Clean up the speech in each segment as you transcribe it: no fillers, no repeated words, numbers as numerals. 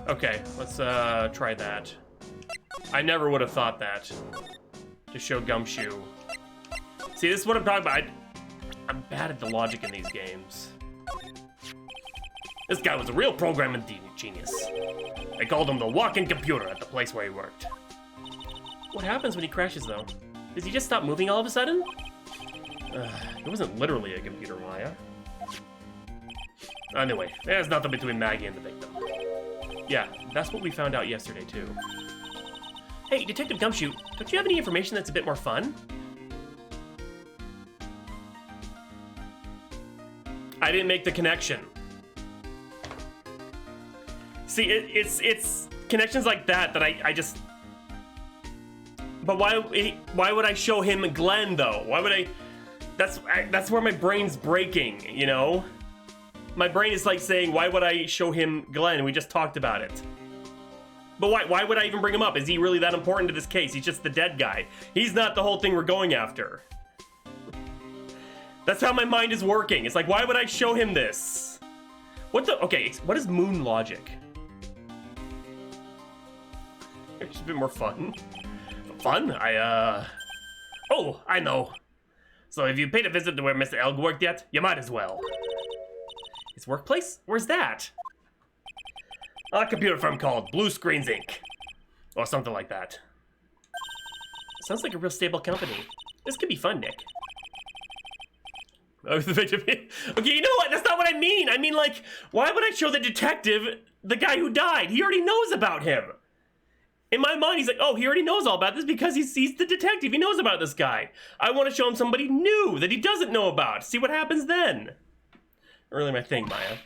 Okay, let's try that. I never would have thought that. To show Gumshoe. See, this is what I'm talking about. I'm bad at the logic in these games. This guy was a real programming genius. They called him the walking computer at the place where he worked. What happens when he crashes, though? Does he just stop moving all of a sudden? It wasn't literally a computer, Maya. Anyway, there's nothing between Maggie and the victim. Yeah, that's what we found out yesterday, too. Hey, Detective Gumshoe, don't you have any information that's a bit more fun? I didn't make the connection. See, it's connections like that I just... But why would I show him Glenn, though? Why would I... That's where my brain's breaking, you know? My brain is like saying, why would I show him Glenn? We just talked about it. But why would I even bring him up? Is he really that important to this case? He's just the dead guy. He's not the whole thing we're going after. That's how my mind is working. It's like, why would I show him this? Okay, what is moon logic? It's a bit more fun. Fun? Oh, I know. So have you paid a visit to where Mr. Elg worked yet? You might as well. His workplace? Where's that? A computer firm called Blue Screens Inc. Or something like that. Sounds like a real stable company. This could be fun, Nick. Okay, you know what? That's not what I mean. I mean, like, why would I show the detective the guy who died? He already knows about him. In my mind, he's like, oh, he already knows all about this because he's the detective. He knows about this guy. I want to show him somebody new that he doesn't know about. See what happens then. Really my thing, Maya.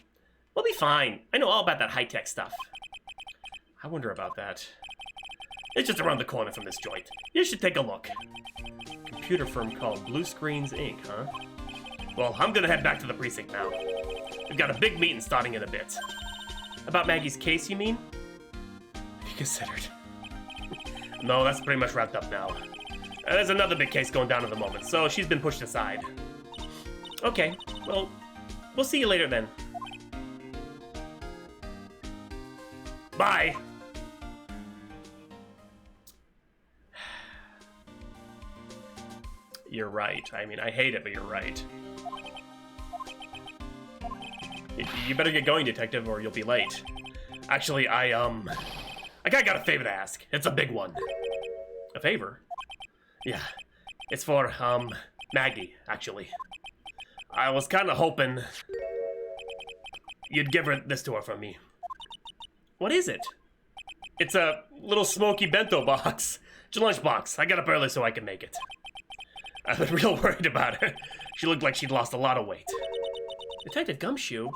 We'll be fine. I know all about that high-tech stuff. I wonder about that. It's just around the corner from this joint. You should take a look. Computer firm called Blue Screens Inc., huh? Well, I'm gonna head back to the precinct now. We've got a big meeting starting in a bit. About Maggie's case, you mean? Be considered. No, that's pretty much wrapped up now. There's another big case going down at the moment, so she's been pushed aside. Okay, well, we'll see you later then. Bye! You're right. I mean, I hate it, but you're right. You better get going, detective, or you'll be late. Actually, I got a favor to ask. It's a big one. A favor? Yeah. It's for, Maggie, actually. I was kind of hoping you'd give her this to her from me. What is it? It's a little smoky bento box. It's a lunchbox. I got up early so I could make it. I was real worried about her. She looked like she'd lost a lot of weight. Detective Gumshoe?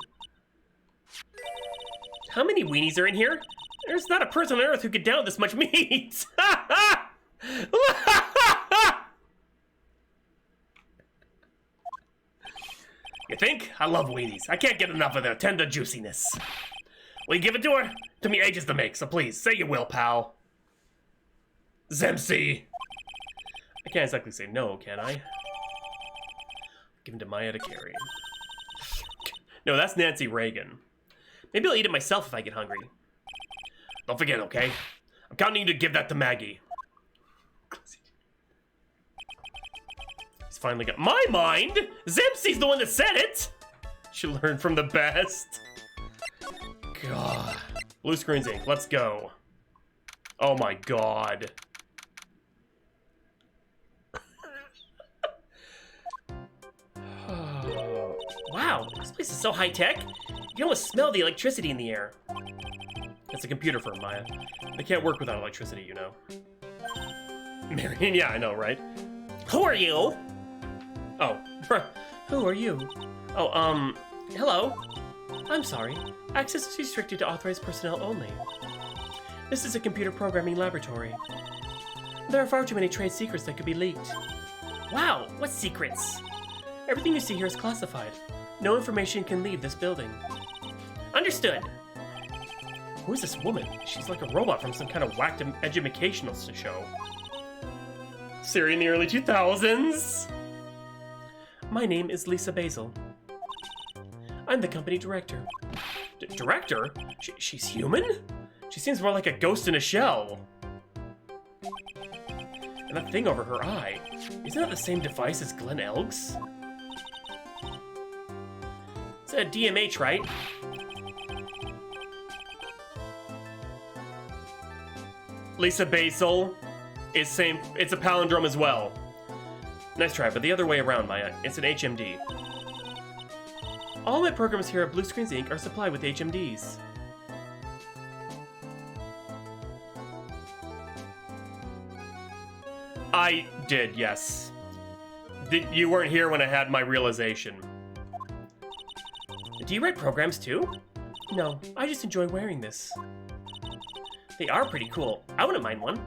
How many weenies are in here? There's not a person on Earth who could down this much meat. You think? I love weenies. I can't get enough of their tender juiciness. Will you give it to her? Took me ages to make, so please, say you will, pal. Zemsi. I can't exactly say no, can I? Give him to Maya to carry. No, that's Nancy Reagan. Maybe I'll eat it myself if I get hungry. Don't forget, okay? I'm counting you to give that to Maggie. He's finally got my mind! Zemsi's the one that said it! She learned from the best. God. Blue Screens Inc. Let's go. Oh my god. Wow, this place is so high-tech. You can almost smell the electricity in the air. It's a computer firm, Maya. They can't work without electricity, you know. Marion, yeah, I know, right? Who are you? Oh, who are you? Oh, hello? I'm sorry. Access is restricted to authorized personnel only. This is a computer programming laboratory. There are far too many trade secrets that could be leaked. Wow, what secrets? Everything you see here is classified. No information can leave this building. Understood. Who is this woman? She's like a robot from some kind of whacked educational show. Siri in the early 2000s? My name is Lisa Basil. I'm the company director. Director? She's human? She seems more like a ghost in a shell. And that thing over her eye, isn't that the same device as Glenn Elg's? It's a DMH, right? Lisa Basil is same. It's a palindrome as well. Nice try, but the other way around, Maya. It's an HMD. All my programs here at Blue Screens Inc. are supplied with HMDs. I did, yes. You weren't here when I had my realization. Do you write programs too? No, I just enjoy wearing this. They are pretty cool. I wouldn't mind one.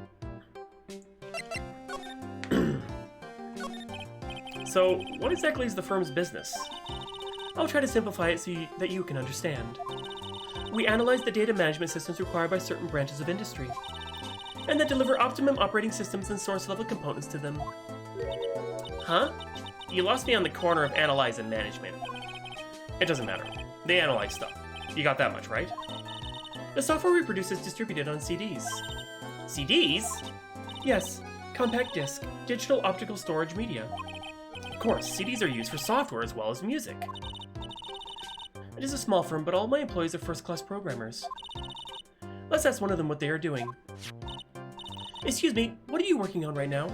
So, what exactly is the firm's business? I'll try to simplify it so that you can understand. We analyze the data management systems required by certain branches of industry, and then deliver optimum operating systems and source-level components to them. Huh? You lost me on the corner of analyze and management. It doesn't matter. They analyze stuff. You got that much, right? The software we produce is distributed on CDs. CDs? Yes, compact disc, digital optical storage media. Of course, CDs are used for software as well as music. It is a small firm, but all my employees are first-class programmers. Let's ask one of them what they are doing. Excuse me, what are you working on right now?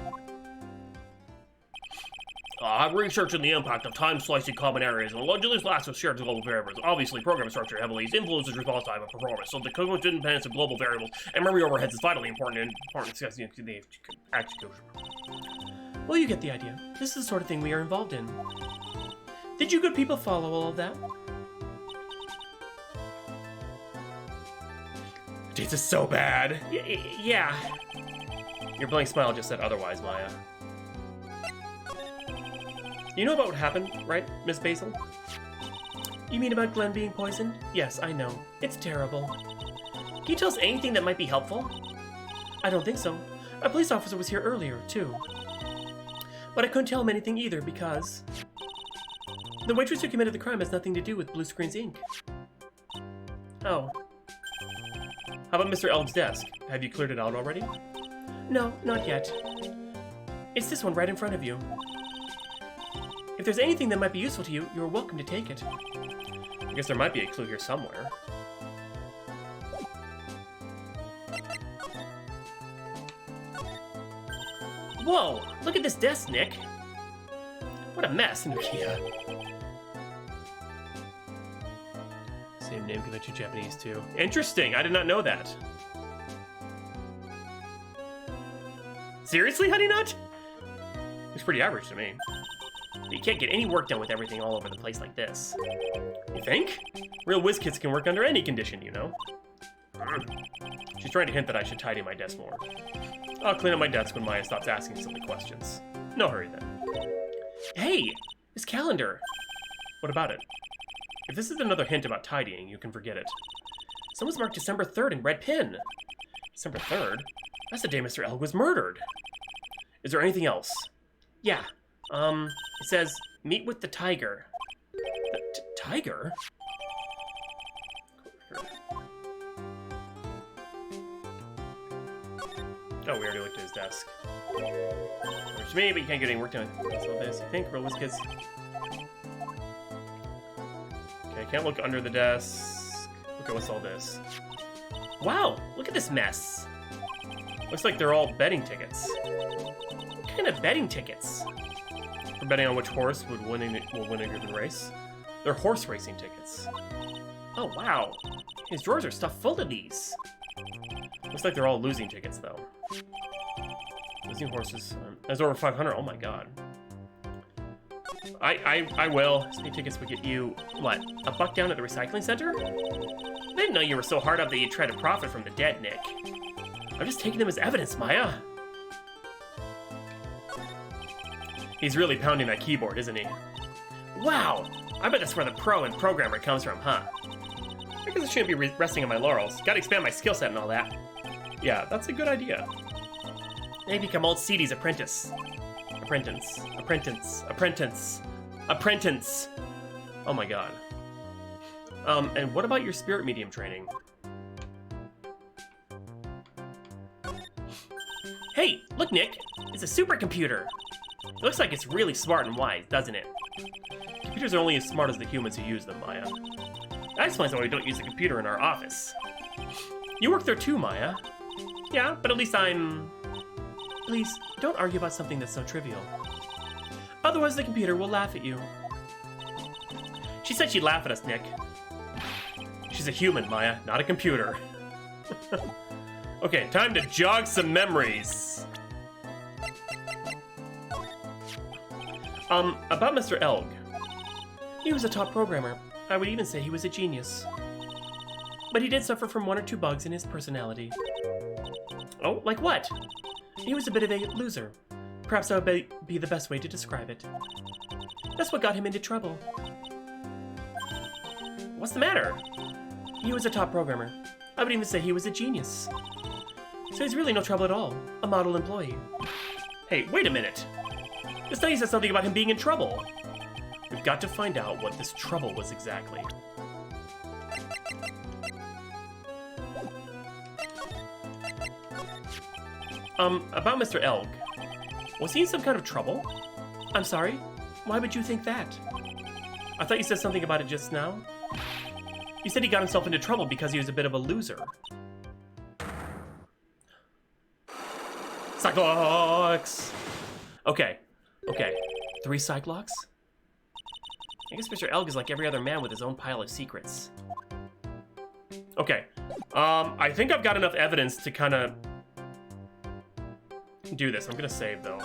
I'm researching the impact of time-slicing common areas and logically last of shared global variables. Obviously, program structure heavily influences response time and performance, so the cognitive independence of global variables and memory overheads is vitally important to the execution. Well, you get the idea. This is the sort of thing we are involved in. Did you good people follow all of that? This is so bad. Yeah. Your blank smile just said otherwise, Maya. You know about what happened, right, Miss Basil? You mean about Glenn being poisoned? Yes, I know. It's terrible. Can you tell us anything that might be helpful? I don't think so. A police officer was here earlier, too. But I couldn't tell him anything either because... the waitress who committed the crime has nothing to do with Blue Screens Inc. Oh. How about Mr. Elg's desk? Have you cleared it out already? No, not yet. It's this one right in front of you. If there's anything that might be useful to you, you're welcome to take it. I guess there might be a clue here somewhere. Whoa! Look at this desk, Nick! What a mess, Nokia. Same name convention Japanese, too. Interesting! I did not know that. Seriously, Honey Nut? It's pretty average to me. You can't get any work done with everything all over the place like this. You think? Real whiz kids can work under any condition, you know? She's trying to hint that I should tidy my desk more. I'll clean up my desk when Maya stops asking silly questions. No hurry then. Hey! This calendar! What about it? If this is another hint about tidying, you can forget it. Someone's marked December 3rd in red pin. December 3rd? That's the day Mr. Elg was murdered. Is there anything else? Yeah. It says, meet with the tiger. The tiger? Oh, we already looked at his desk. Works for me, but you can't get any work done. What's all this? You think? Real whiz kids? Okay, can't look under the desk. Look at what's all this. Wow, look at this mess. Looks like they're all betting tickets. What kind of betting tickets? For betting on which horse will win a given race. They're horse racing tickets. Oh, wow. His drawers are stuffed full of these. Looks like they're all losing tickets, though. Losing horses. There's over 500. Oh, my God. I will. Speed tickets would get you, what, $1 down at the recycling center? I didn't know you were so hard up that you'd try to profit from the dead, Nick. I'm just taking them as evidence, Maya. He's really pounding that keyboard, isn't he? Wow! I bet that's where the pro and programmer comes from, huh? I guess I shouldn't be resting on my laurels. Gotta expand my skill set and all that. Yeah, that's a good idea. Maybe become old CD's apprentice. Apprentice. Oh my god. And what about your spirit medium training? Hey, look, Nick. It's a supercomputer. It looks like it's really smart and wise, doesn't it? Computers are only as smart as the humans who use them, Maya. That explains why we don't use a computer in our office. You work there too, Maya. Yeah, but at least I'm... Please, don't argue about something that's so trivial. Otherwise, the computer will laugh at you. She said she'd laugh at us, Nick. She's a human, Maya, not a computer. Okay, time to jog some memories. About Mr. Elg. He was a top programmer. I would even say he was a genius. But he did suffer from 1 or 2 bugs in his personality. Oh, like what? He was a bit of a loser. Perhaps that would be the best way to describe it. That's what got him into trouble. What's the matter? He was a top programmer. I would even say he was a genius. So he's really no trouble at all. A model employee. Hey, wait a minute. The study says something about him being in trouble. We've got to find out what this trouble was exactly. About Mr. Elg. Was he in some kind of trouble? I'm sorry? Why would you think that? I thought you said something about it just now. You said he got himself into trouble because he was a bit of a loser. Cyclox! Okay. 3 Cyclox? I guess Mr. Elg is like every other man with his own pile of secrets. Okay. I think I've got enough evidence to kind of do this. I'm gonna save, though.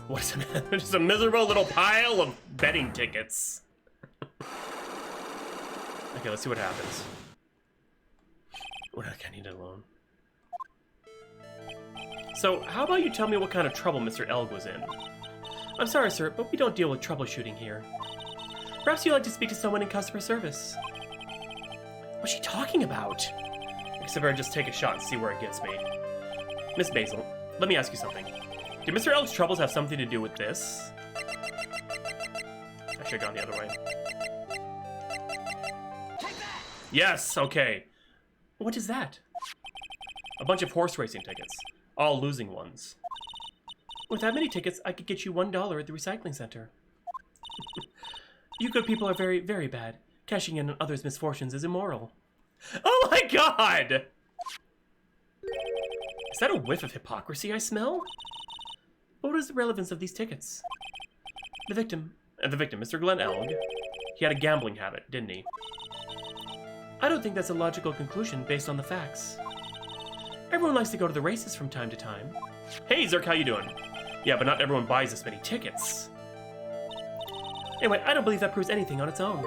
What is it? Just a miserable little pile of betting tickets. Okay, let's see what happens. What else can I need alone? So, how about you tell me what kind of trouble Mr. Elg was in? I'm sorry, sir, but we don't deal with troubleshooting here. Perhaps you'd like to speak to someone in customer service. What's she talking about? I guess I better just take a shot and see where it gets me. Miss Basil, let me ask you something. Did Mr. Elg's troubles have something to do with this? I should have gone the other way. Yes, okay. What is that? A bunch of horse racing tickets. All losing ones. With that many tickets, I could get you $1 at the recycling center. You good people are very, very bad. Cashing in on others' misfortunes is immoral. Oh my god! Is that a whiff of hypocrisy I smell? What is the relevance of these tickets? The victim, Mr. Glenn Elg, he had a gambling habit, didn't he? I don't think that's a logical conclusion based on the facts. Everyone likes to go to the races from time to time. Hey, Zerk, how you doing? Yeah, but not everyone buys this many tickets. Anyway, I don't believe that proves anything on its own.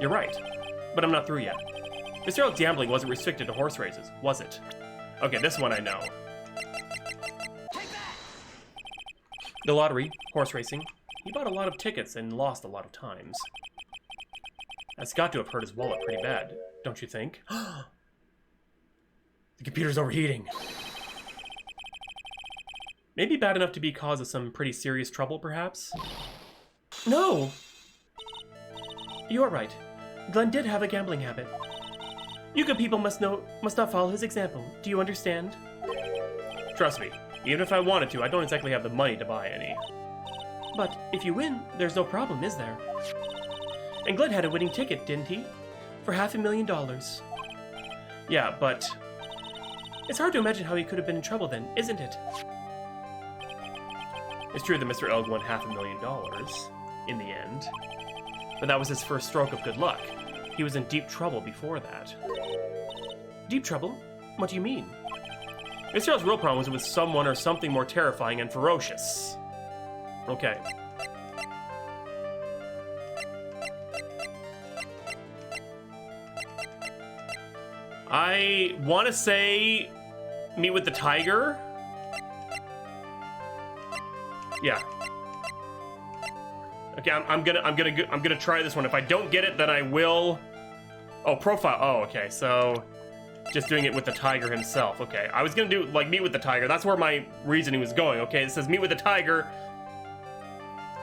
You're right, but I'm not through yet. Mr. Elg's gambling wasn't restricted to horse races, was it? Okay, this one I know. The lottery, horse racing. He bought a lot of tickets and lost a lot of times. That's got to have hurt his wallet pretty bad, don't you think? The computer's overheating. Maybe bad enough to be cause of some pretty serious trouble, perhaps? No! You are right. Glenn did have a gambling habit. You good people must not follow his example. Do you understand? Trust me, even if I wanted to, I don't exactly have the money to buy any. But if you win, there's no problem, is there? And Glenn had a winning ticket, didn't he? For $500,000. Yeah, but... It's hard to imagine how he could have been in trouble then, isn't it? It's true that Mr. Elg won $500,000 in the end. But that was his first stroke of good luck. He was in deep trouble before that. Deep trouble? What do you mean? Mr. Elg's real problem was with someone or something more terrifying and ferocious. Okay. I want to say meet with the tiger. Yeah. Okay, I'm gonna try this one. If I don't get it, then I will. Oh, profile. Oh, okay. So just doing it with the tiger himself. Okay, I was gonna do like meet with the tiger. That's where my reasoning was going. Okay, it says meet with the tiger.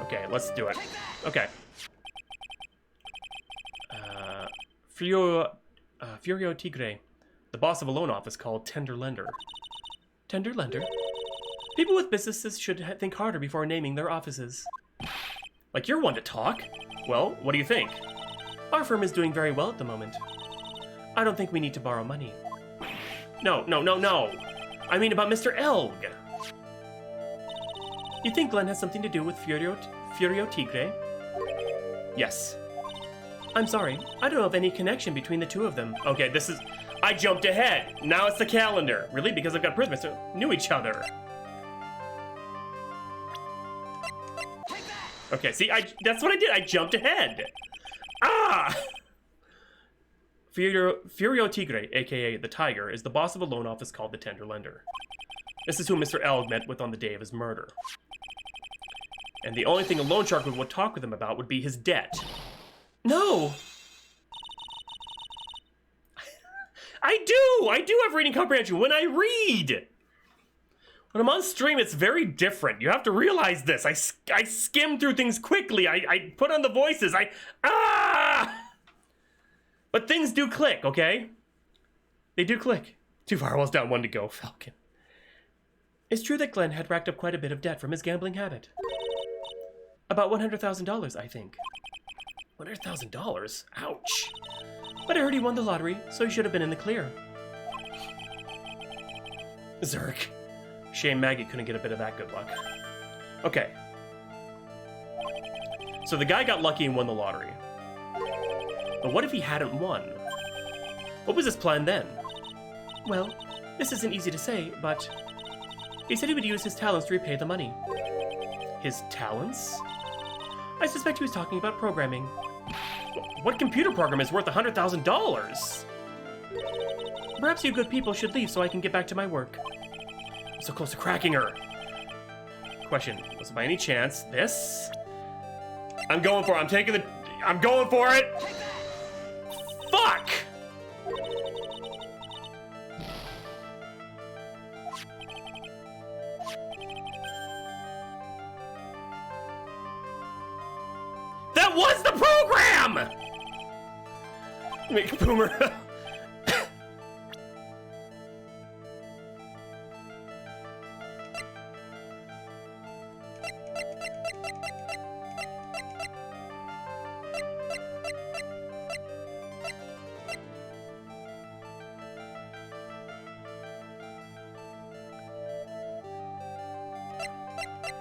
Okay, let's do it. Okay. Furio Tigre, the boss of a loan office called Tender Lender. Tender Lender? People with businesses should think harder before naming their offices. Like you're one to talk. Well, what do you think? Our firm is doing very well at the moment. I don't think we need to borrow money. No. I mean about Mr. Elg. You think Glenn has something to do with Furio Tigre? Yes. I'm sorry, I don't know of any connection between the two of them. Okay, this is... I jumped ahead. Now it's the calendar. Really? Because I've got prisoners who knew each other. Okay, see, that's what I did. I jumped ahead. Ah! Furio Tigre, aka the Tiger, is the boss of a loan office called the Tender Lender. This is who Mr. Elg met with on the day of his murder. And the only thing a loan shark would talk with him about would be his debt. No! I do have reading comprehension when I read! When I'm on stream, it's very different. You have to realize this. I skim through things quickly. I put on the voices. But things do click, okay? They do click. 2 firewalls down, 1 to go, Falcon. It's true that Glenn had racked up quite a bit of debt from his gambling habit. About $100,000, I think. $100,000? Ouch. But I heard he won the lottery, so he should have been in the clear. Zerk. Shame Maggie couldn't get a bit of that good luck. Okay. So the guy got lucky and won the lottery. But what if he hadn't won? What was his plan then? Well, this isn't easy to say, but... he said he would use his talents to repay the money. His talents? I suspect he was talking about programming. What computer program is worth $100,000? Perhaps you good people should leave so I can get back to my work. I'm so close to cracking her. Question, was it by any chance this? I'm going for it. I'm going for it. Fuck! That was the program! Make a boomer.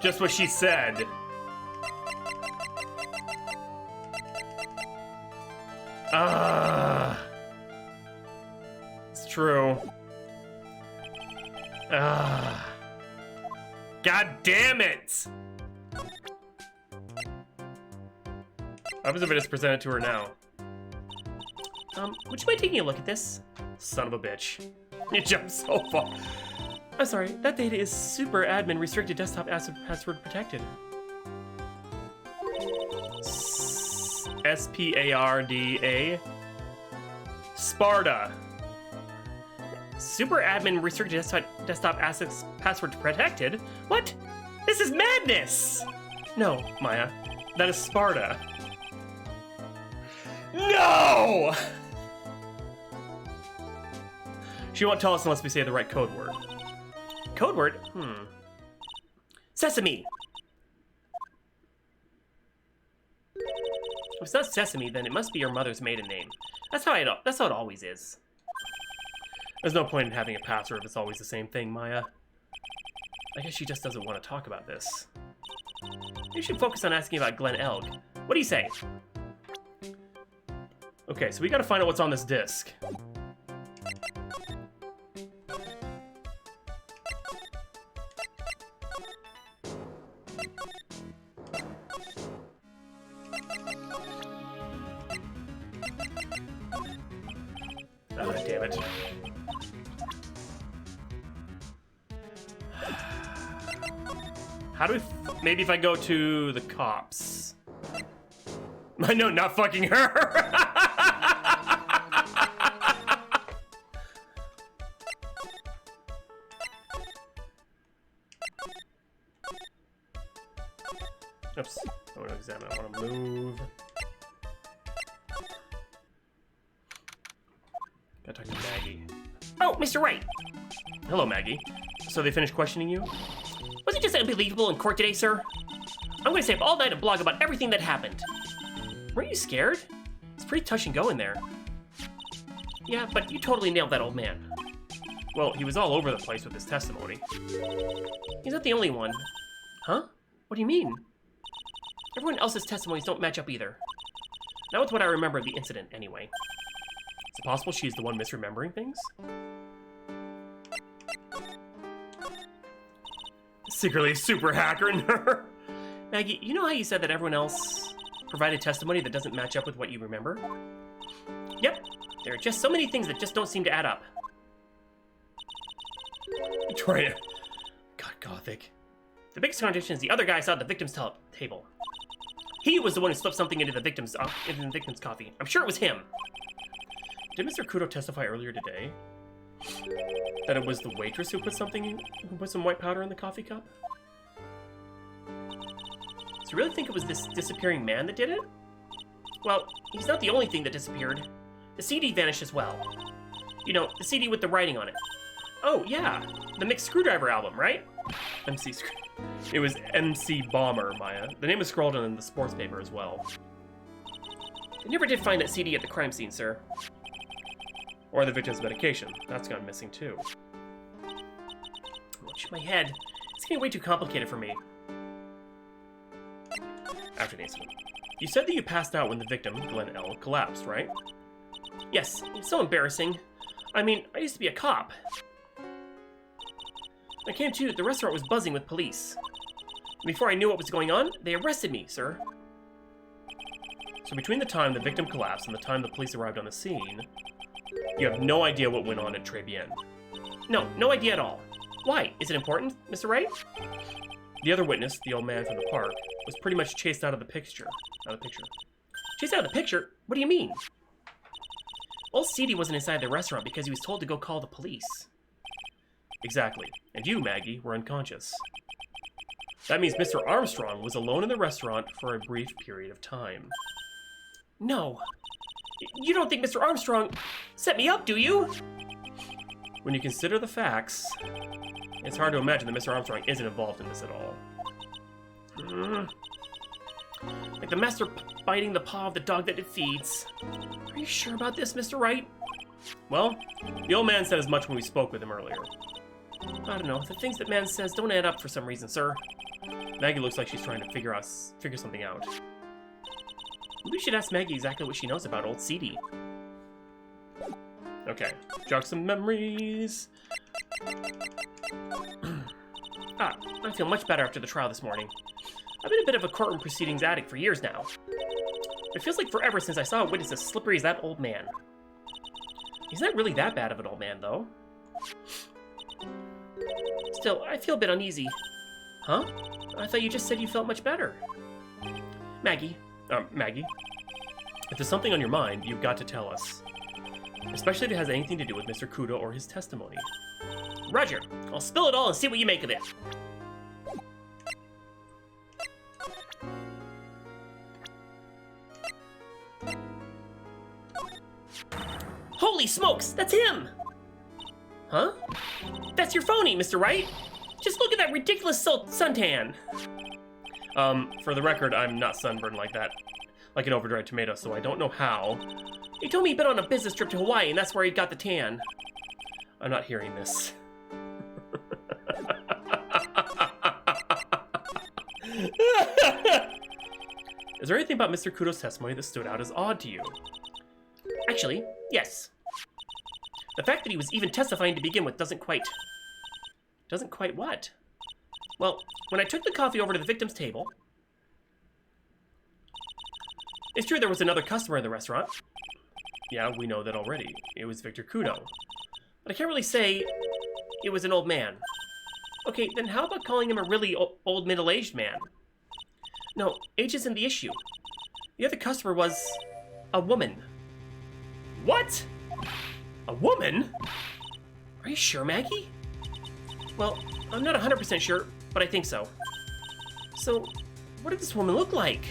Just what she said. It's true. God damn it! What happens if I just present it to her now? Would you mind taking a look at this? Son of a bitch. You jumped so far. I'm sorry, that data is super admin restricted desktop password protected. SPARDA. Sparta. Super admin restricted desktop assets password protected? What? This is madness! No, Maya. That is Sparta. No! She won't tell us unless we say the right code word. Code word? Sesame! If it's not Sesame, then it must be your mother's maiden name. That's how it always is. There's no point in having a password if it's always the same thing, Maya. I guess she just doesn't want to talk about this. You should focus on asking about Glenn Elg. What do you say? Okay, so we gotta find out what's on this disc. Oh, damn it. How do we... maybe if I go to the cops. No, not fucking her! Oops. I want to examine. I want to move. Gotta talk to Maggie. Oh, Mr. Wright. Hello, Maggie. So they finished questioning you? Was it just unbelievable in court today, sir? I'm gonna stay up all night and blog about everything that happened. Weren't you scared? It's pretty touch and go in there. Yeah, but you totally nailed that old man. Well, he was all over the place with his testimony. He's not the only one. Huh? What do you mean? Everyone else's testimonies don't match up either. Not with what I remember of the incident, anyway. Is it possible she's the one misremembering things? Secretly a super hacker in her. Maggie, you know how you said that everyone else provided testimony that doesn't match up with what you remember? Yep. There are just so many things that just don't seem to add up. Victoria. God, Gothic. The biggest contradiction is the other guy saw at the victim's table. He was the one who slipped something into the victim's coffee. I'm sure it was him. Did Mr. Kudo testify earlier today that it was the waitress who put some white powder in the coffee cup? Do you really think it was this disappearing man that did it? Well, he's not the only thing that disappeared. The CD vanished as well. You know, the CD with the writing on it. Oh, yeah. The Mixed Screwdriver album, right? It was MC Bomber, Maya. The name was scrawled in the sports paper as well. They never did find that CD at the crime scene, sir. Or the victim's medication. That's gone missing, too. Watch my head. It's getting way too complicated for me. After the incident. You said that you passed out when the victim, Glenn L., collapsed, right? Yes, it's so embarrassing. I mean, I used to be a cop. When I came to, the restaurant was buzzing with police. And before I knew what was going on, they arrested me, sir. So between the time the victim collapsed and the time the police arrived on the scene, you have no idea what went on at Très Bien. No, no idea at all. Why? Is it important, Mr. Wright? The other witness, the old man from the park, was pretty much chased out of the picture. Chased out of the picture? What do you mean? Old CD wasn't inside the restaurant because he was told to go call the police. Exactly. And you, Maggie, were unconscious. That means Mr. Armstrong was alone in the restaurant for a brief period of time. No. You don't think Mr. Armstrong set me up, do you? When you consider the facts, it's hard to imagine that Mr. Armstrong isn't involved in this at all. Like the master biting the paw of the dog that it feeds. Are you sure about this, Mr. Wright? Well, the old man said as much when we spoke with him earlier. I don't know. The things that man says don't add up for some reason, sir. Maggie looks like she's trying to figure something out. Maybe we should ask Maggie exactly what she knows about old CD. Okay, jog some memories. I feel much better after the trial this morning. I've been a bit of a courtroom proceedings addict for years now. It feels like forever since I saw a witness as slippery as that old man. He's not really that bad of an old man, though. Still, I feel a bit uneasy. Huh? I thought you just said you felt much better. Maggie. Maggie? If there's something on your mind, you've got to tell us. Especially if it has anything to do with Mr. Kudo or his testimony. Roger. I'll spill it all and see what you make of it. Holy smokes, that's him! Huh? That's your phony, Mr. Wright. Just look at that ridiculous suntan. For the record, I'm not sunburned like that. Like an overdried tomato, so I don't know how. He told me he'd been on a business trip to Hawaii and that's where he got the tan. I'm not hearing this. Is there anything about Mr. Kudo's testimony that stood out as odd to you? Actually, yes. The fact that he was even testifying to begin with doesn't quite what? Well, when I took the coffee over to the victim's table, it's true there was another customer in the restaurant. Yeah, we know that already. It was Victor Kudo. But I can't really say it was an old man. Okay, then how about calling him a really old middle-aged man? No, age isn't the issue. The other customer was a woman. What? A woman? Are you sure, Maggie? Well, I'm not 100% sure, but I think so. So, what did this woman look like?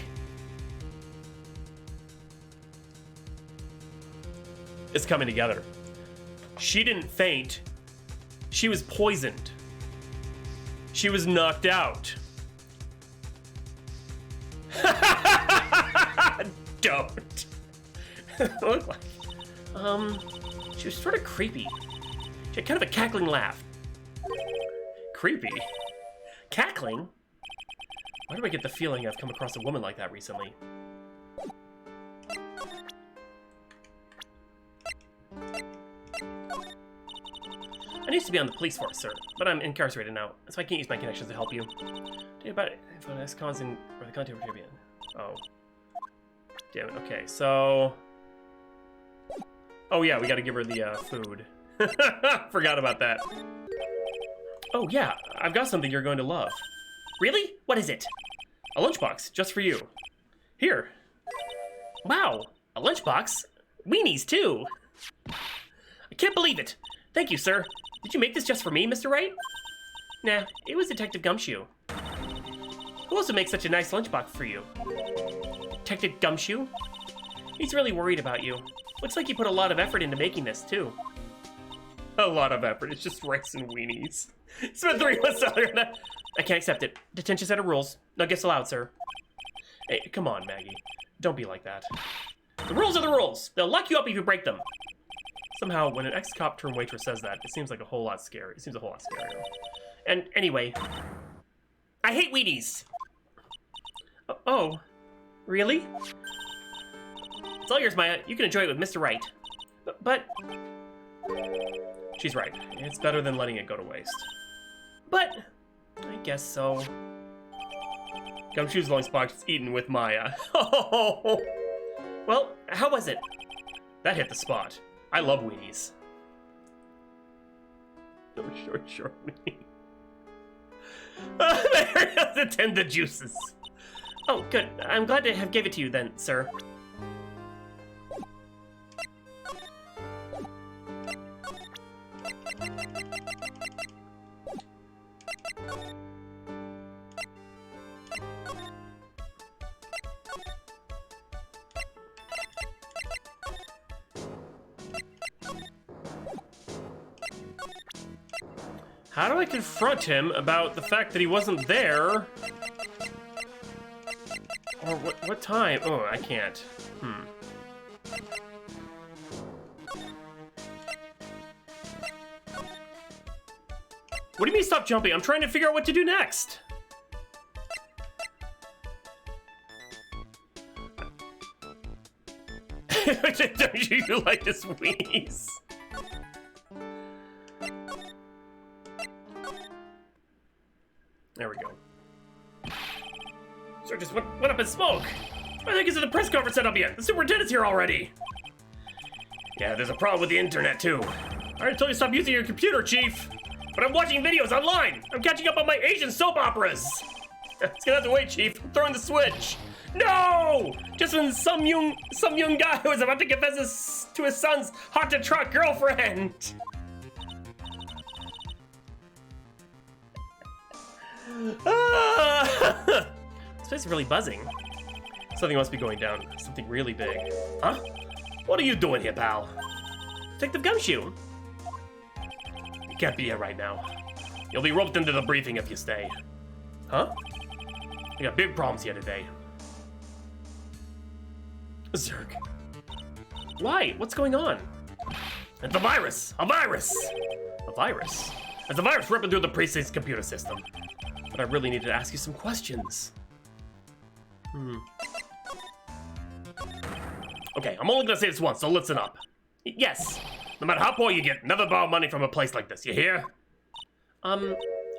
It's coming together. She didn't faint. She was poisoned. She was knocked out. Don't. Look like. She was sort of creepy. She had kind of a cackling laugh. Creepy? Cackling? Why do I get the feeling I've come across a woman like that recently? I used to be on the police force, sir, but I'm incarcerated now, so I can't use my connections to help you. Tell you about it. If an ex-cons or the content champion. Oh. Damn it, okay, so... Oh yeah, we gotta give her the, food. Forgot about that. Oh yeah, I've got something you're going to love. Really? What is it? A lunchbox, just for you. Here. Wow, a lunchbox? Weenies, too. I can't believe it. Thank you, sir. Did you make this just for me, Mr. Wright? Nah, it was Detective Gumshoe. Who else would make such a nice lunchbox for you? Detective Gumshoe? He's really worried about you. Looks like you put a lot of effort into making this, too. A lot of effort. It's just rice and weenies. Spent 3 months on that. I can't accept it. Detention set of rules. No gifts allowed, sir. Hey, come on, Maggie. Don't be like that. The rules are the rules. They'll lock you up if you break them. Somehow, when an ex-cop turned waitress says that, it seems like a whole lot scary. It seems a whole lot scarier. And anyway, I hate weenies. Oh, really? It's all yours, Maya. You can enjoy it with Mr. Wright. But she's right. It's better than letting it go to waste. But I guess so. Gumshoe's lunchbox is eaten with Maya. Oh. Well, how was it? That hit the spot. I love weenies. No short weenie. There has attend the juices. Oh, good. I'm glad to have gave it to you then, sir. How do I confront him about the fact that he wasn't there? Or what time? Oh, I can't. What do you mean stop jumping? I'm trying to figure out what to do next. Don't you like this weenies? There we go. Sir just went up in smoke. I think it's at the press conference set up yet. The superintendent's here already. Yeah, there's a problem with the internet too. I already told you to stop using your computer, Chief. But I'm watching videos online. I'm catching up on my Asian soap operas. It's gonna have to wait, Chief. I'm throwing the switch. No! Just when some young guy was about to confess to his son's hot-to-trot girlfriend. This place is really buzzing. Something must be going down. Something really big. Huh? What are you doing here, pal? Detective Gumshoe. You can't be here right now. You'll be roped into the briefing if you stay. Huh? We got big problems here today. Zerg. Why? What's going on? It's a virus! A virus! A virus? It's a virus ripping through the precinct's computer system. But I really need to ask you some questions. Okay, I'm only gonna say this once, so listen up. Yes. No matter how poor you get, never borrow money from a place like this, you hear?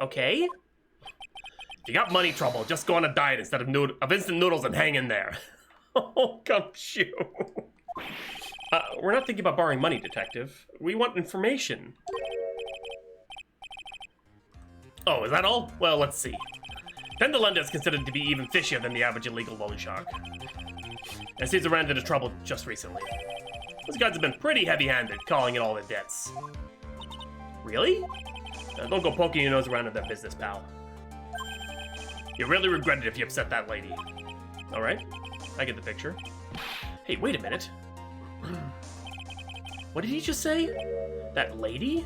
Okay. If you got money trouble, just go on a diet instead of instant noodles and hang in there. Oh, Gumshoe. We're not thinking about borrowing money, Detective. We want information. Oh, is that all? Well, let's see. Tender lender is considered to be even fishier than the average illegal loan shark. And seems to ran into trouble just recently. Those guys have been pretty heavy-handed, calling in all their debts. Really? Don't go poking your nose around in their business, pal. You really regret it if you upset that lady. Alright, I get the picture. Hey, wait a minute. What did he just say? That lady?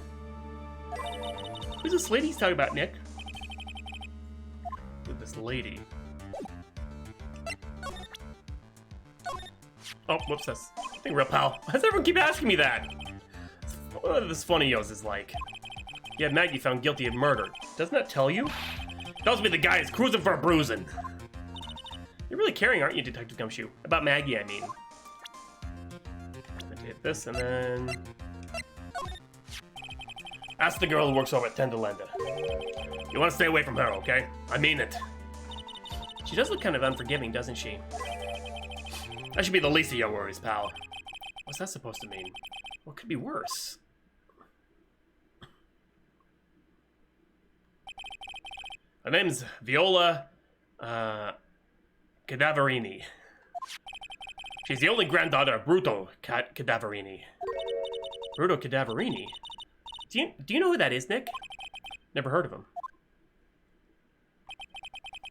Who's this lady he's talking about, Nick? Who's this lady? Oh, whoops, that's thing real, pal. Why does everyone keep asking me that? What this funny yo's is like. Yeah, Maggie found guilty of murder. Doesn't that tell you? Tells me the guy is cruising for a bruising. You're really caring, aren't you, Detective Gumshoe? About Maggie, I mean. I hit this, and then... Ask the girl who works over at Tenderlender. You want to stay away from her, okay? I mean it. She does look kind of unforgiving, doesn't she? That should be the least of your worries, pal. What's that supposed to mean? What could be worse? Her name's Viola, Cadaverini. She's the only granddaughter of Bruto Cadaverini. Bruto Cadaverini? Do you know who that is, Nick? Never heard of him.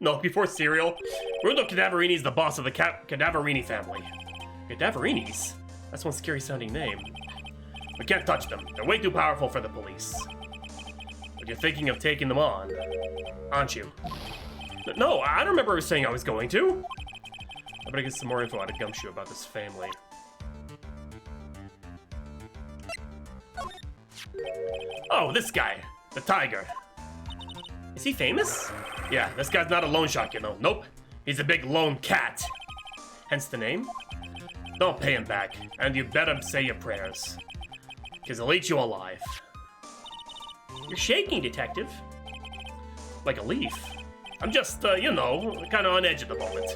No, before cereal, Bruto Cadaverini is the boss of the Cadaverini family. Cadaverinis? That's one scary sounding name. We can't touch them. They're way too powerful for the police. But you're thinking of taking them on, aren't you? No, I don't remember saying I was going to. I better get some more info out of Gumshoe about this family. Oh, this guy. The tiger. Is he famous? Yeah, this guy's not a loan shark, you know. Nope. He's a big lone cat. Hence the name? Don't pay him back, and you better say your prayers. Because he'll eat you alive. You're shaking, Detective. Like a leaf. I'm just, you know, kind of on edge at the moment.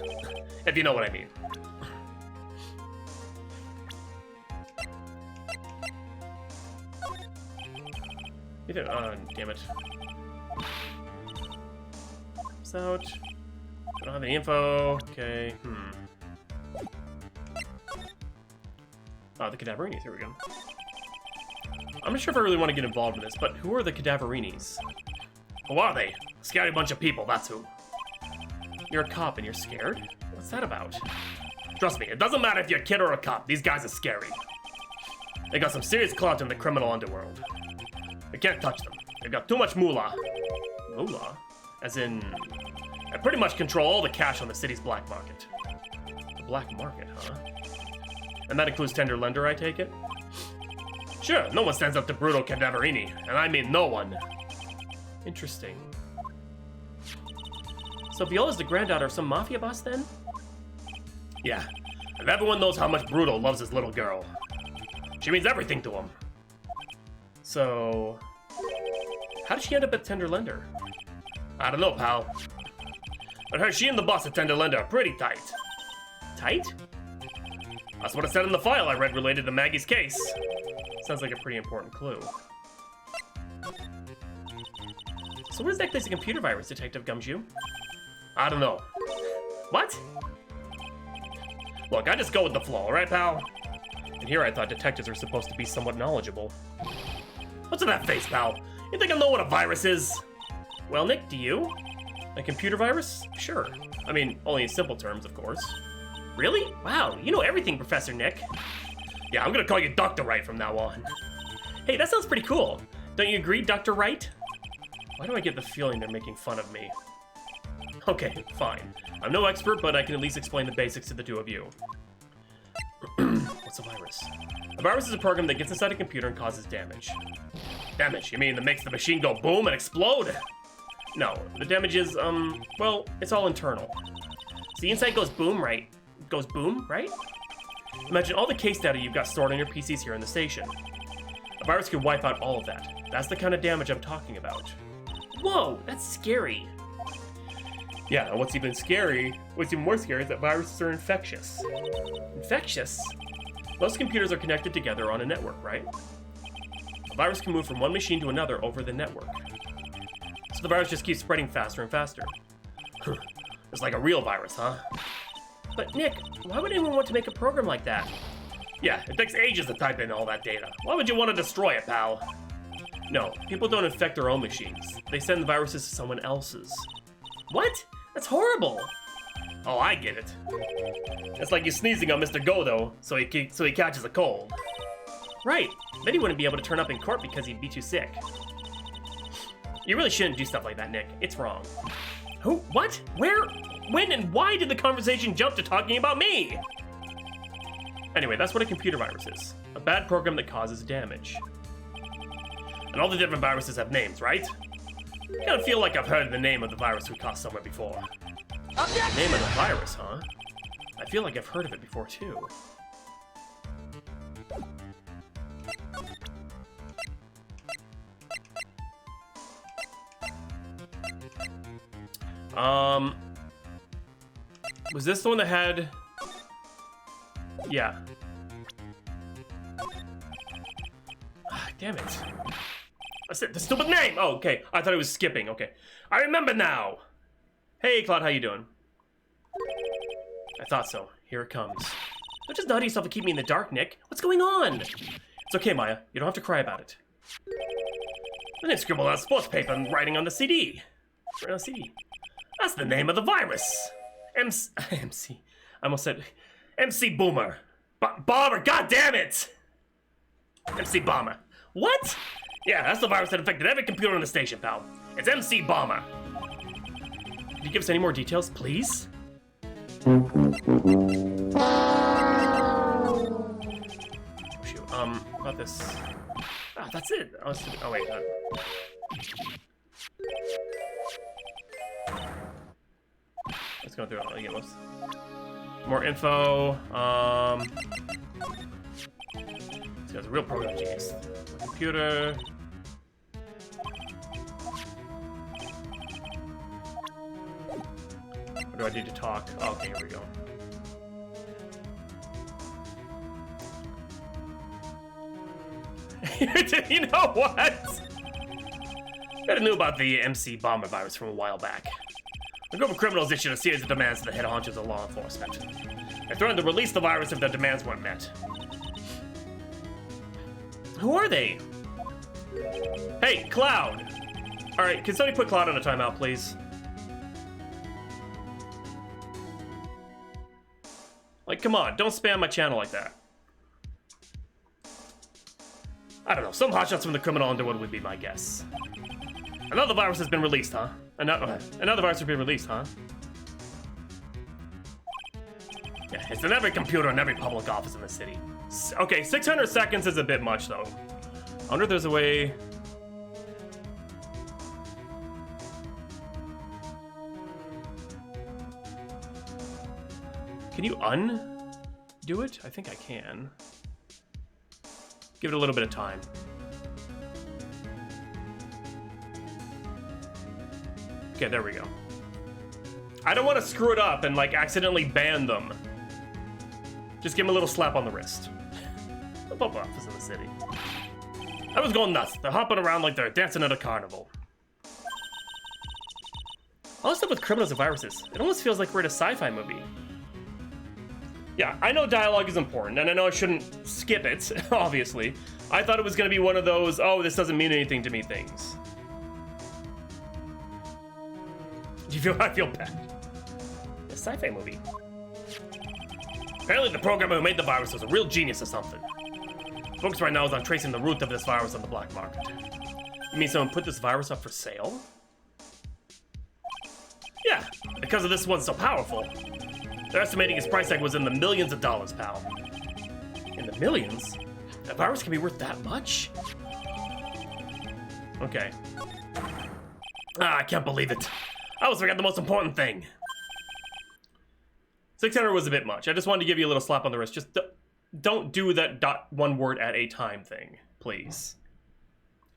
If you know what I mean. Damn it. It's out. Don't have any info. Okay, Oh, the Cadaverinis. Here we go. I'm not sure if I really want to get involved in this, but who are the Cadaverinis? Who are they? A scary bunch of people, that's who. You're a cop and you're scared? What's that about? Trust me, it doesn't matter if you're a kid or a cop. These guys are scary. They got some serious clout in the criminal underworld. We can't touch them. They've got too much moolah. Moolah? As in, they pretty much control all the cash on the city's black market. The black market, huh? And that includes Tenderlender, I take it? Sure, no one stands up to Bruto Cadaverini, and I mean no one. Interesting. So Viola's the granddaughter of some mafia boss, then? Yeah, and everyone knows how much Bruto loves his little girl. She means everything to him. So... how did she end up at Tenderlender? I don't know, pal. But she and the boss at Tenderlender are pretty tight. Tight? That's what it said in the file I read related to Maggie's case. Sounds like a pretty important clue. So what exactly is a computer virus, Detective Gumshoe? I don't know. What? Look, I just go with the flow, alright, pal? And here I thought detectives are supposed to be somewhat knowledgeable. What's in that face, pal? You think I know what a virus is? Well, Nick, do you? A computer virus? Sure. I mean, only in simple terms, of course. Really? Wow, you know everything, Professor Nick. Yeah, I'm gonna call you Dr. Wright from now on. Hey, that sounds pretty cool. Don't you agree, Dr. Wright? Why do I get the feeling they're making fun of me? Okay, fine. I'm no expert, but I can at least explain the basics to the two of you. What's a virus? A virus is a program that gets inside a computer and causes damage. Damage? You mean that makes the machine go boom and explode? No, the damage is, well, it's all internal. So the inside goes boom, right? Goes boom, right? Imagine all the case data you've got stored on your PCs here in the station. A virus could wipe out all of that. That's the kind of damage I'm talking about. Whoa, that's scary. Yeah, and what's even more scary is that viruses are infectious. Infectious? Most computers are connected together on a network, right? A virus can move from one machine to another over the network. So the virus just keeps spreading faster and faster. It's like a real virus, huh? But Nick, why would anyone want to make a program like that? Yeah, it takes ages to type in all that data. Why would you want to destroy it, pal? No, people don't infect their own machines. They send the viruses to someone else's. What? That's horrible! Oh, I get it. It's like you sneezing on Mr. Godo, so he catches a cold. Right. Then he wouldn't be able to turn up in court because he'd be too sick. You really shouldn't do stuff like that, Nick. It's wrong. Who? What? Where? When and why did the conversation jump to talking about me? Anyway, that's what a computer virus is. A bad program that causes damage. And all the different viruses have names, right? I kind of feel like I've heard the name of the virus we caught somewhere before. Objection! Name of the virus, huh? I feel like I've heard of it before, too. Was this the one that had... Yeah. Ah, damn it. That's it, the stupid name! Oh, okay. I thought it was skipping, okay. I remember now! Hey, Claude, how you doing? I thought so. Here it comes. Don't just nod yourself to keep me in the dark, Nick. What's going on? It's okay, Maya. You don't have to cry about it. I didn't scribble on sports paper and writing on the CD. Right on the CD. That's the name of the virus. MC. I almost said MC Boomer. Bomber, god damn it! MC Bomber. What? Yeah, that's the virus that infected every computer in the station, pal. It's MC Bomber. Can you give us any more details, please? Oh, shoot. About this. Ah, that's it. Oh, wait. Let's go through it. I'll get most. More info. This guy's a real program genius. Computer. Or do I need to talk? Oh, okay, here we go. You know what? I knew about the MC Bomber virus from a while back. A group of criminals issued a series of demands to the head honchos of law enforcement. They threatened to release the virus if their demands weren't met. Who are they? Hey, Cloud! Alright, can somebody put Cloud on a timeout, please? Like, come on, don't spam my channel like that. I don't know, some hotshots from the criminal underworld would be my guess. Another virus has been released, huh? Another virus has been released, huh? Yeah, it's in every computer in every public office in the city. Okay, 600 seconds is a bit much, though. I wonder if there's a way... Can you undo it? I think I can. Give it a little bit of time. Okay, there we go. I don't want to screw it up and, like, accidentally ban them. Just give them a little slap on the wrist. The public office in the city. I was going nuts. They're hopping around like they're dancing at a carnival. All this stuff with criminals and viruses. It almost feels like we're in a sci-fi movie. Yeah, I know dialogue is important, and I know I shouldn't skip it, obviously. I thought it was going to be one of those, oh, this doesn't mean anything to me things. Do you feel I feel bad? A sci-fi movie. Apparently the programmer who made the virus was a real genius or something. Focus right now is on tracing the root of this virus on the black market. You mean someone put this virus up for sale? Yeah, because of this one's so powerful. They're estimating its price tag was in the millions of dollars, pal. In the millions? A virus can be worth that much? Okay. Ah, I can't believe it. I almost forgot the most important thing. 600 was a bit much. I just wanted to give you a little slap on the wrist. Just don't do that one word at a time thing, please.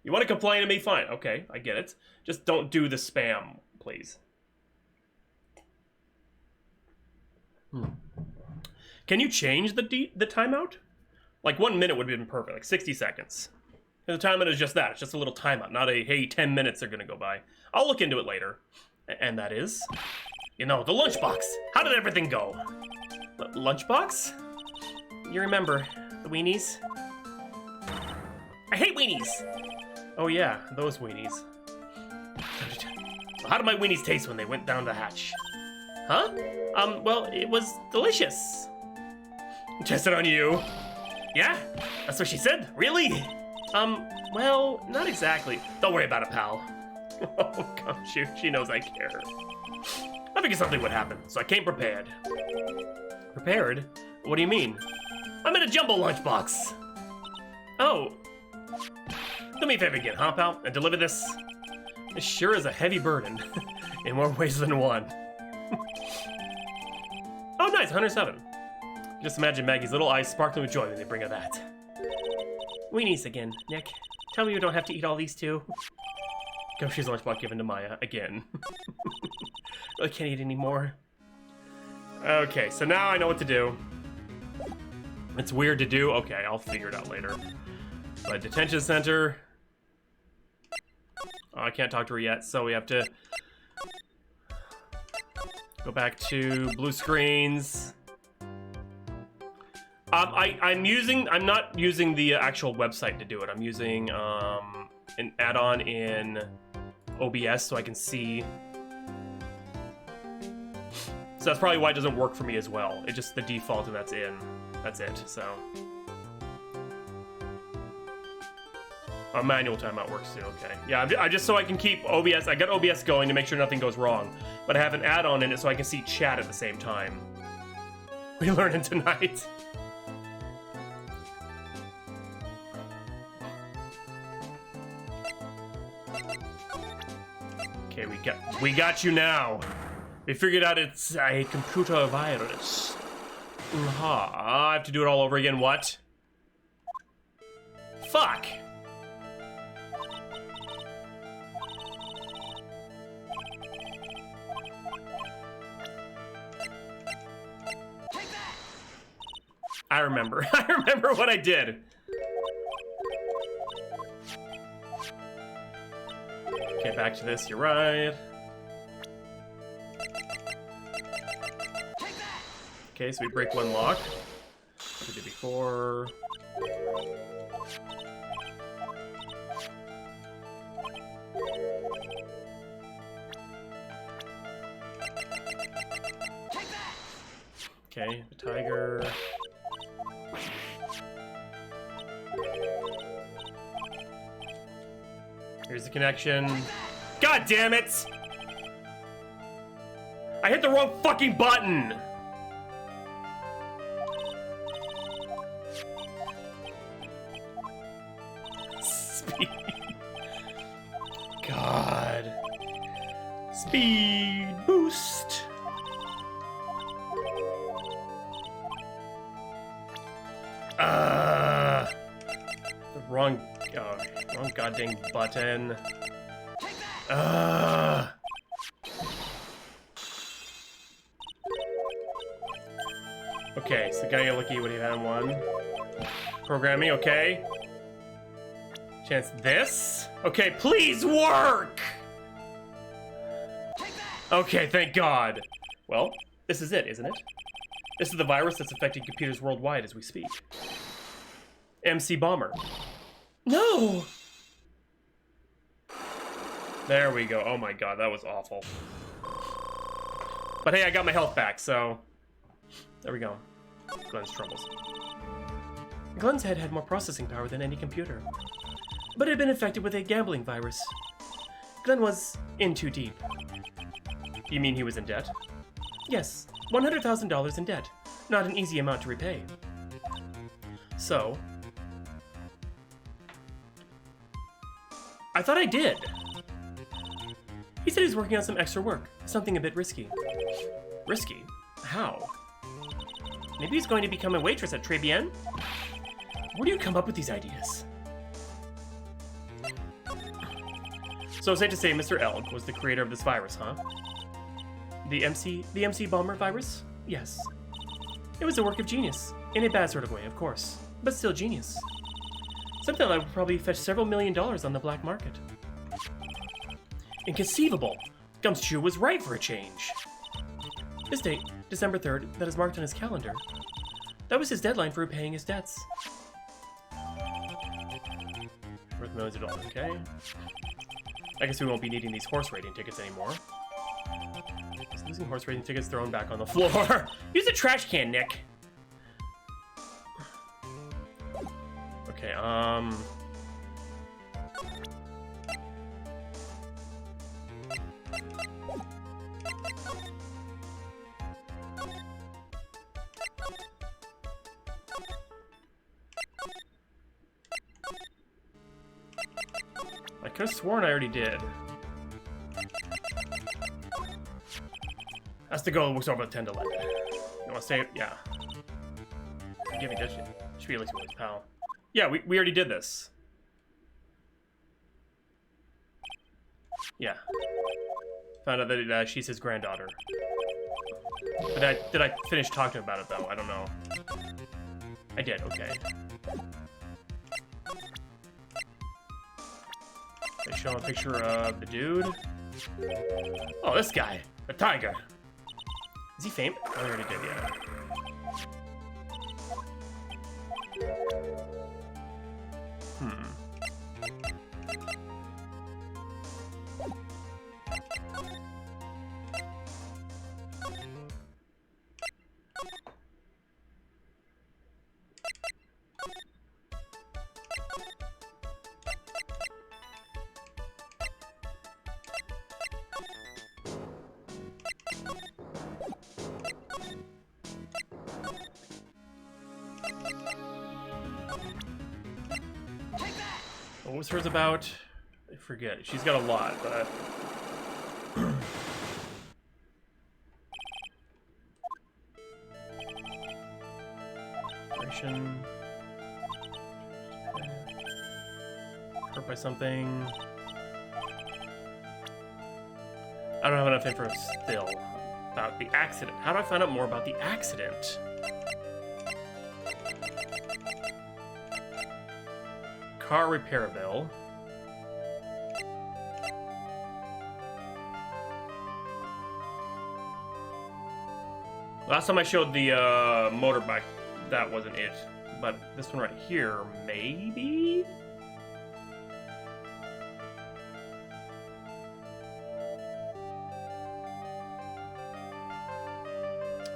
You want to complain to me? Fine. Okay, I get it. Just don't do the spam, please. Can you change the timeout? Like 1 minute would have been perfect, like 60 seconds. And the timeout is just that. It's just a little timeout, not a, hey, 10 minutes are going to go by. I'll look into it later. And that is? You know, the lunchbox. How did everything go? Lunchbox? You remember, the weenies? I hate weenies! Oh yeah, those weenies. How did my weenies taste when they went down the hatch? Huh? Well, it was delicious. Test it on you. Yeah, that's what she said. Really? Well, not exactly. Don't worry about it, pal. Oh, come shoot. She knows I care. I figured something would happen, so I came prepared. Prepared? What do you mean? I'm in a jumbo lunchbox. Oh, Do me a favor again, huh, pal? And deliver this. it sure is a heavy burden. In more ways than one. Oh, nice, 107. Just imagine Maggie's little eyes sparkling with joy when they bring her that. Weenies again, Nick. Tell me you don't have to eat all these too. Gumshoe's lunchbox given to Maya again. I can't eat anymore. Okay, so now I know what to do. It's weird to do. Okay, I'll figure it out later. But detention center. Oh, I can't talk to her yet, so we have to go back to blue screens. I'm not using the actual website to do it. I'm using an add-on in OBS so I can see. So that's probably why it doesn't work for me as well. It's just the default and that's it. So manual timeout works too. Okay. Yeah, I just so I can keep OBS. I got OBS going to make sure nothing goes wrong, but I have an add-on in it so I can see chat at the same time. We learning tonight. Okay, we got you now. We figured out it's a computer virus. I have to do it all over again. What? Fuck. I remember. I remember what I did. Okay, back to this. You're right. Okay, so we break one lock. We did before. Okay, the tiger. Here's the connection. God damn it! I hit the wrong fucking button! Speed. God. Speed boost. The wrong goddamn button. Okay, so gotta get lucky what he had in one. Programming, okay. Chance this. Okay, please work! Okay, thank God. Well, this is it, isn't it? This is the virus that's affecting computers worldwide as we speak. MC Bomber. No! There we go. Oh my God, that was awful. But hey, I got my health back, so... There we go. Glenn's troubles. Glenn's head had more processing power than any computer, but it had been infected with a gambling virus. Glenn was in too deep. You mean he was in debt? Yes, $100,000 in debt. Not an easy amount to repay. So... I thought I did. He said he was working on some extra work, something a bit risky. Risky? How? Maybe he's going to become a waitress at Très Bien? Where do you come up with these ideas? So it's safe to say Mr. Elg was the creator of this virus, huh? The MC Bomber virus? Yes. It was a work of genius. In a bad sort of way, of course. But still genius. Something that would probably fetch several $1 million on the black market. Inconceivable! Gumshoe was right for a change. This date, December 3rd, that is marked on his calendar. That was his deadline for repaying his debts. Worth millions of dollars, okay. I guess we won't be needing these horse racing tickets anymore. Just losing horse racing tickets thrown back on the floor. Use a trash can, Nick. Okay, I could have sworn I already did. That's the goal. We're talking about 10 to 11. You want to say it? Yeah. Give me that shit. Should be at least with his pal. Yeah, we already did this. Yeah. Found out that she's his granddaughter. But did I finish talking about it though? I don't know. I did. Okay. They show a picture of the dude. Oh, this guy, the tiger. Is he famous? Oh, I already did. Yeah. What was hers about? I forget. She's got a lot, but... Operation... Hurt by something... I don't have enough info still about the accident. How do I find out more about the accident? Car repair bill. Last time I showed the motorbike, that wasn't it. But this one right here, maybe?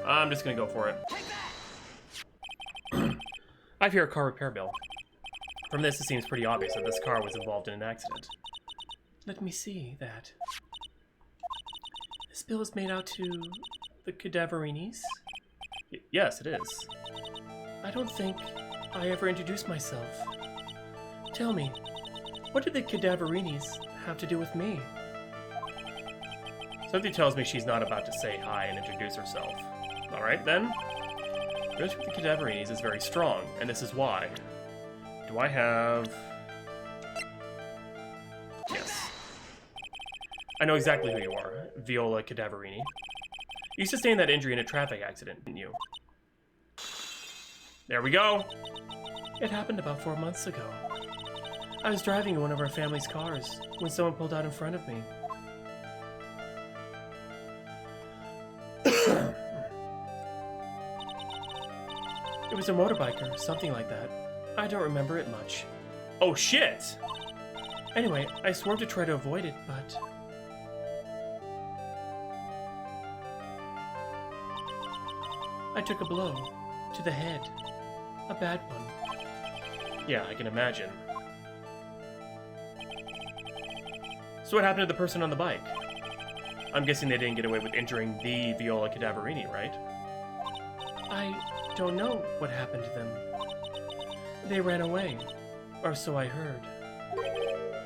I'm just gonna go for it. I have here a car repair bill. From this, it seems pretty obvious that this car was involved in an accident. Let me see that. This bill is made out to the Cadaverinis? Yes, it is. I don't think I ever introduced myself. Tell me, what did the Cadaverinis have to do with me? Something tells me she's not about to say hi and introduce herself. Alright then. The relationship with the Cadaverinis is very strong, and this is why. Do I have... Yes. I know exactly who you are, Viola Cadaverini. You sustained that injury in a traffic accident, didn't you? There we go! It happened about 4 months ago. I was driving in one of our family's cars when someone pulled out in front of me. It was a motorbiker, something like that. I don't remember it much. Oh shit! Anyway, I swore to try to avoid it, but... I took a blow to the head. A bad one. Yeah, I can imagine. So what happened to the person on the bike? I'm guessing they didn't get away with injuring the Viola Cadaverini, right? I don't know what happened to them. They ran away, or so I heard.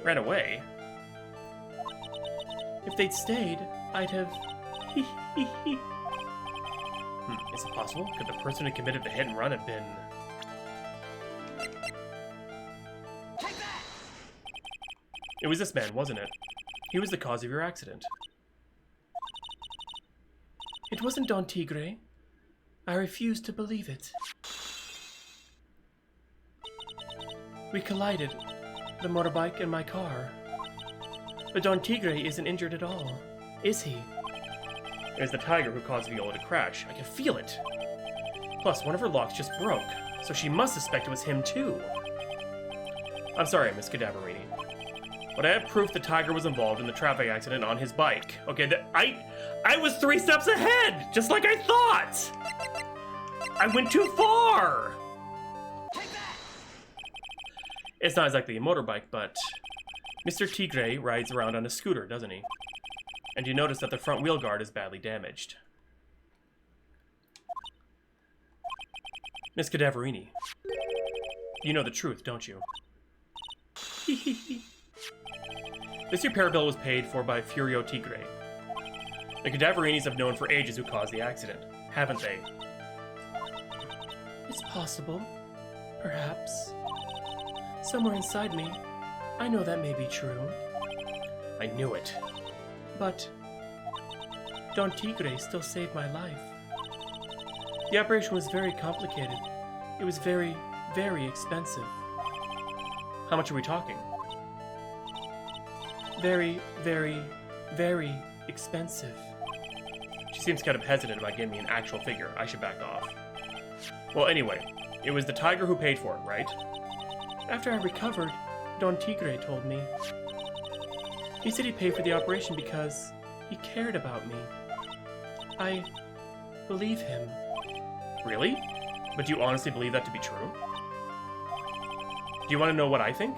Ran away? If they'd stayed, I'd have... Is it possible? Could the person who committed the hit and run have been... It was this man, wasn't it? He was the cause of your accident. It wasn't Don Tigre. I refuse to believe it. We collided, the motorbike and my car. But Don Tigre isn't injured at all, is he? It was the tiger who caused Viola to crash. I can feel it. Plus, one of her locks just broke, so she must suspect it was him too. I'm sorry, Miss Cadaverini, but I have proof the tiger was involved in the traffic accident on his bike. Okay, I was 3 steps ahead, just like I thought. I went too far. It's not exactly a motorbike, but Mr. Tigre rides around on a scooter, doesn't he? And you notice that the front wheel guard is badly damaged. Miss Cadaverini, you know the truth, don't you? This repair bill was paid for by Furio Tigre. The Cadaverinis have known for ages who caused the accident, haven't they? It's possible. Perhaps. Somewhere inside me, I know that may be true. I knew it. But Don Tigre still saved my life. The operation was very complicated. It was very, very expensive. How much are we talking? Very, very, very expensive. She seems kind of hesitant about giving me an actual figure. I should back off. Well, anyway, it was the tiger who paid for it, right? After I recovered, Don Tigre told me. He said he paid for the operation because he cared about me. I believe him. Really? But do you honestly believe that to be true? Do you want to know what I think?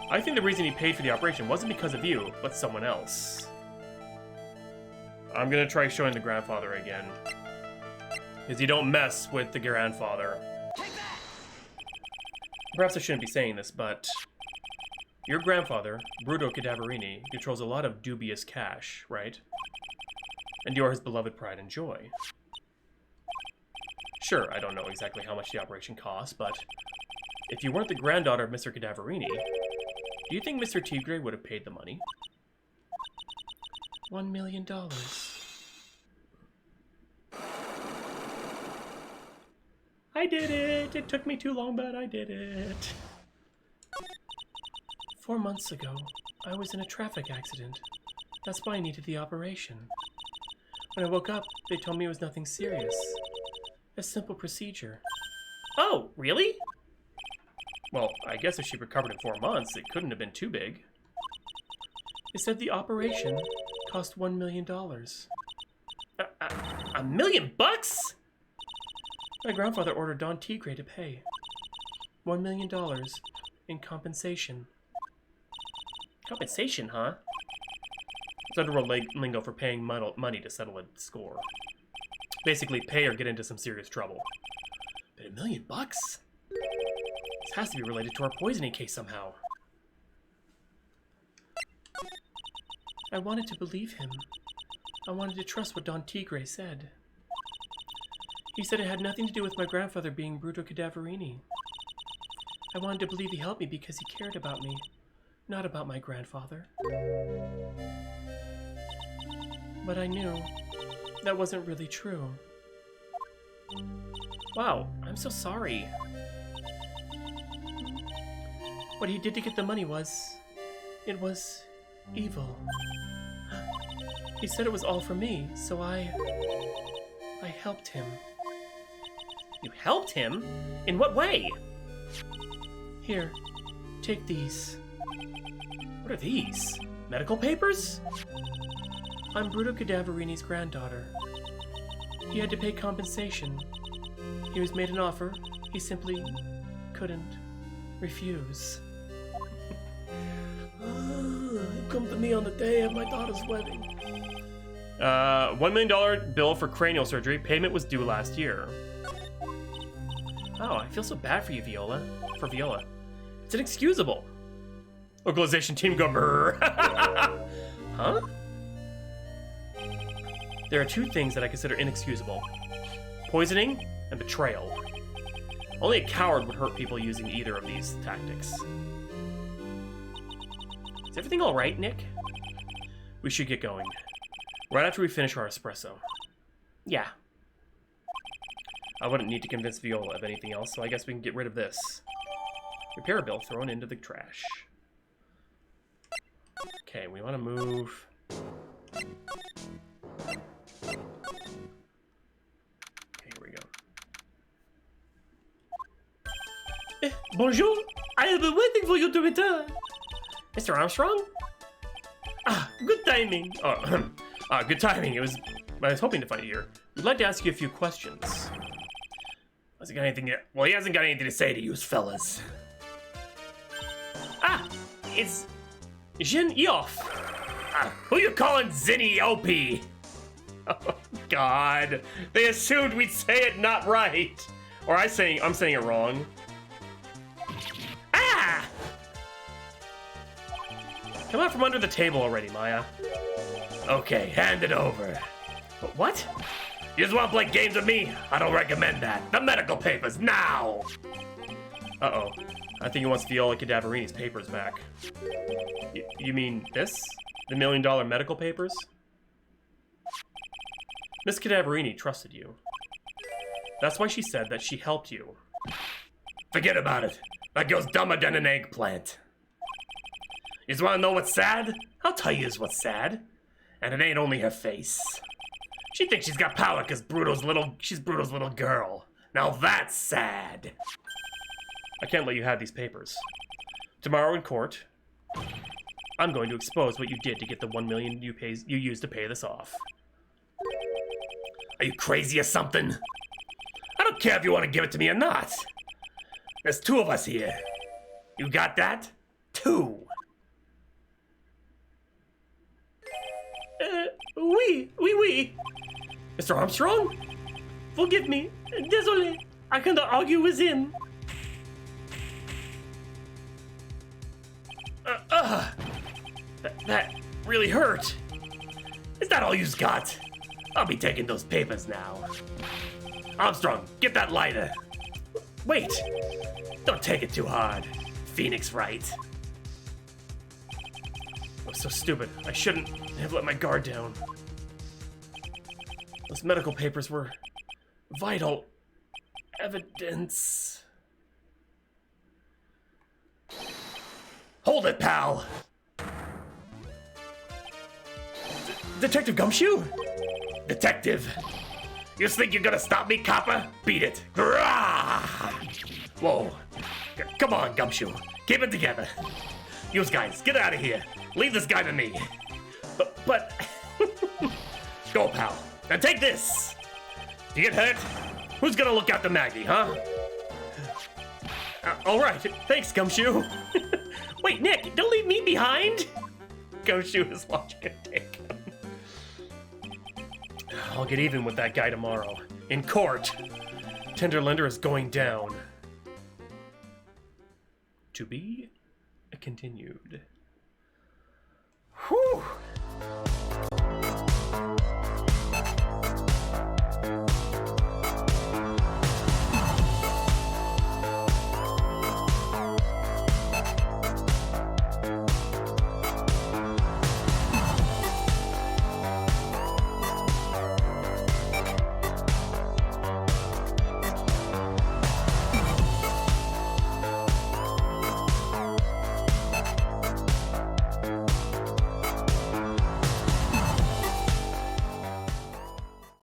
I think the reason he paid for the operation wasn't because of you, but someone else. I'm gonna try showing the grandfather again. Because you don't mess with the grandfather. Perhaps I shouldn't be saying this, but your grandfather, Bruto Cadaverini, controls a lot of dubious cash, right? And you're his beloved pride and joy. Sure, I don't know exactly how much the operation cost, but if you weren't the granddaughter of Mr. Cadaverini, do you think Mr. Tigre would have paid the money? $1 million. I did it! It took me too long, but I did it. 4 months ago, I was in a traffic accident. That's why I needed the operation. When I woke up, they told me it was nothing serious. A simple procedure. Oh, really? Well, I guess if she recovered in 4 months, it couldn't have been too big. They said the operation cost $1 million. $1 million bucks? My grandfather ordered Don Tigre to pay $1 million in compensation. Compensation, huh? It's underworld lingo for paying money to settle a score. Basically, pay or get into some serious trouble. But $1 million bucks? This has to be related to our poisoning case somehow. I wanted to believe him. I wanted to trust what Don Tigre said. He said it had nothing to do with my grandfather being Bruto Cadaverini. I wanted to believe he helped me because he cared about me, not about my grandfather. But I knew that wasn't really true. Wow, I'm so sorry. What he did to get the money was evil. He said it was all for me, so I helped him. You helped him? In what way? Here, take these. What are these? Medical papers? I'm Bruto Cadaverini's granddaughter. He had to pay compensation. He was made an offer he simply couldn't refuse. Come to me on the day of my daughter's wedding. $1 million bill for cranial surgery. Payment was due last year. Oh, I feel so bad for you, Viola. For Viola. It's inexcusable. Localization team go brrr. Huh? There are two things that I consider inexcusable. Poisoning and betrayal. Only a coward would hurt people using either of these tactics. Is everything alright, Nick? We should get going. Right after we finish our espresso. Yeah. I wouldn't need to convince Viola of anything else, so I guess we can get rid of this. Repair bill thrown into the trash. Okay, we want to move... Okay, here we go. Bonjour! I have been waiting for you to return. Mr. Armstrong? Ah, good timing. Oh, good timing. I was hoping to find you here. We'd like to ask you a few questions. Has he got anything? Well, he hasn't got anything to say to you fellas. Ah, it's Jin Yoff. Who you calling Zinny Opie? Oh, God. They assumed we'd say it not right. Or I'm saying it wrong. Ah! Come out from under the table already, Maya. Okay, hand it over. What? You just want to play games with me? I don't recommend that. The medical papers, now! Uh-oh. I think he wants Viola Cadaverini's papers back. You mean this? The $1 million medical papers? Miss Cadaverini trusted you. That's why she said that she helped you. Forget about it. That girl's dumber than an eggplant. You just want to know what's sad? I'll tell you what's sad. And it ain't only her face. She thinks she's got power because she's Bruto's little girl. Now that's sad. I can't let you have these papers. Tomorrow in court, I'm going to expose what you did to get the $1 million you used to pay this off. Are you crazy or something? I don't care if you want to give it to me or not. There's 2 of us here. You got that? 2. Oui. Mr. Armstrong? Forgive me. Désolé. I cannot argue with him. That really hurt. Is that all you've got? I'll be taking those papers now. Armstrong, get that lighter. Wait. Don't take it too hard. Phoenix Wright. I was so stupid. I shouldn't have let my guard down. Those medical papers were vital evidence. Hold it, pal. Detective Gumshoe? Detective. You think you're gonna stop me, copper? Beat it. Grah! Whoa. Come on, Gumshoe. Keep it together. You guys, get out of here. Leave this guy to me. But... Go, pal. And take this. If you get hurt, who's gonna look after Maggie, huh? All right. Thanks, Gumshoe. Wait, Nick, don't leave me behind. Gumshoe is watching it take him. I'll get even with that guy tomorrow. In court. Tenderlender is going down. To be continued. Whew.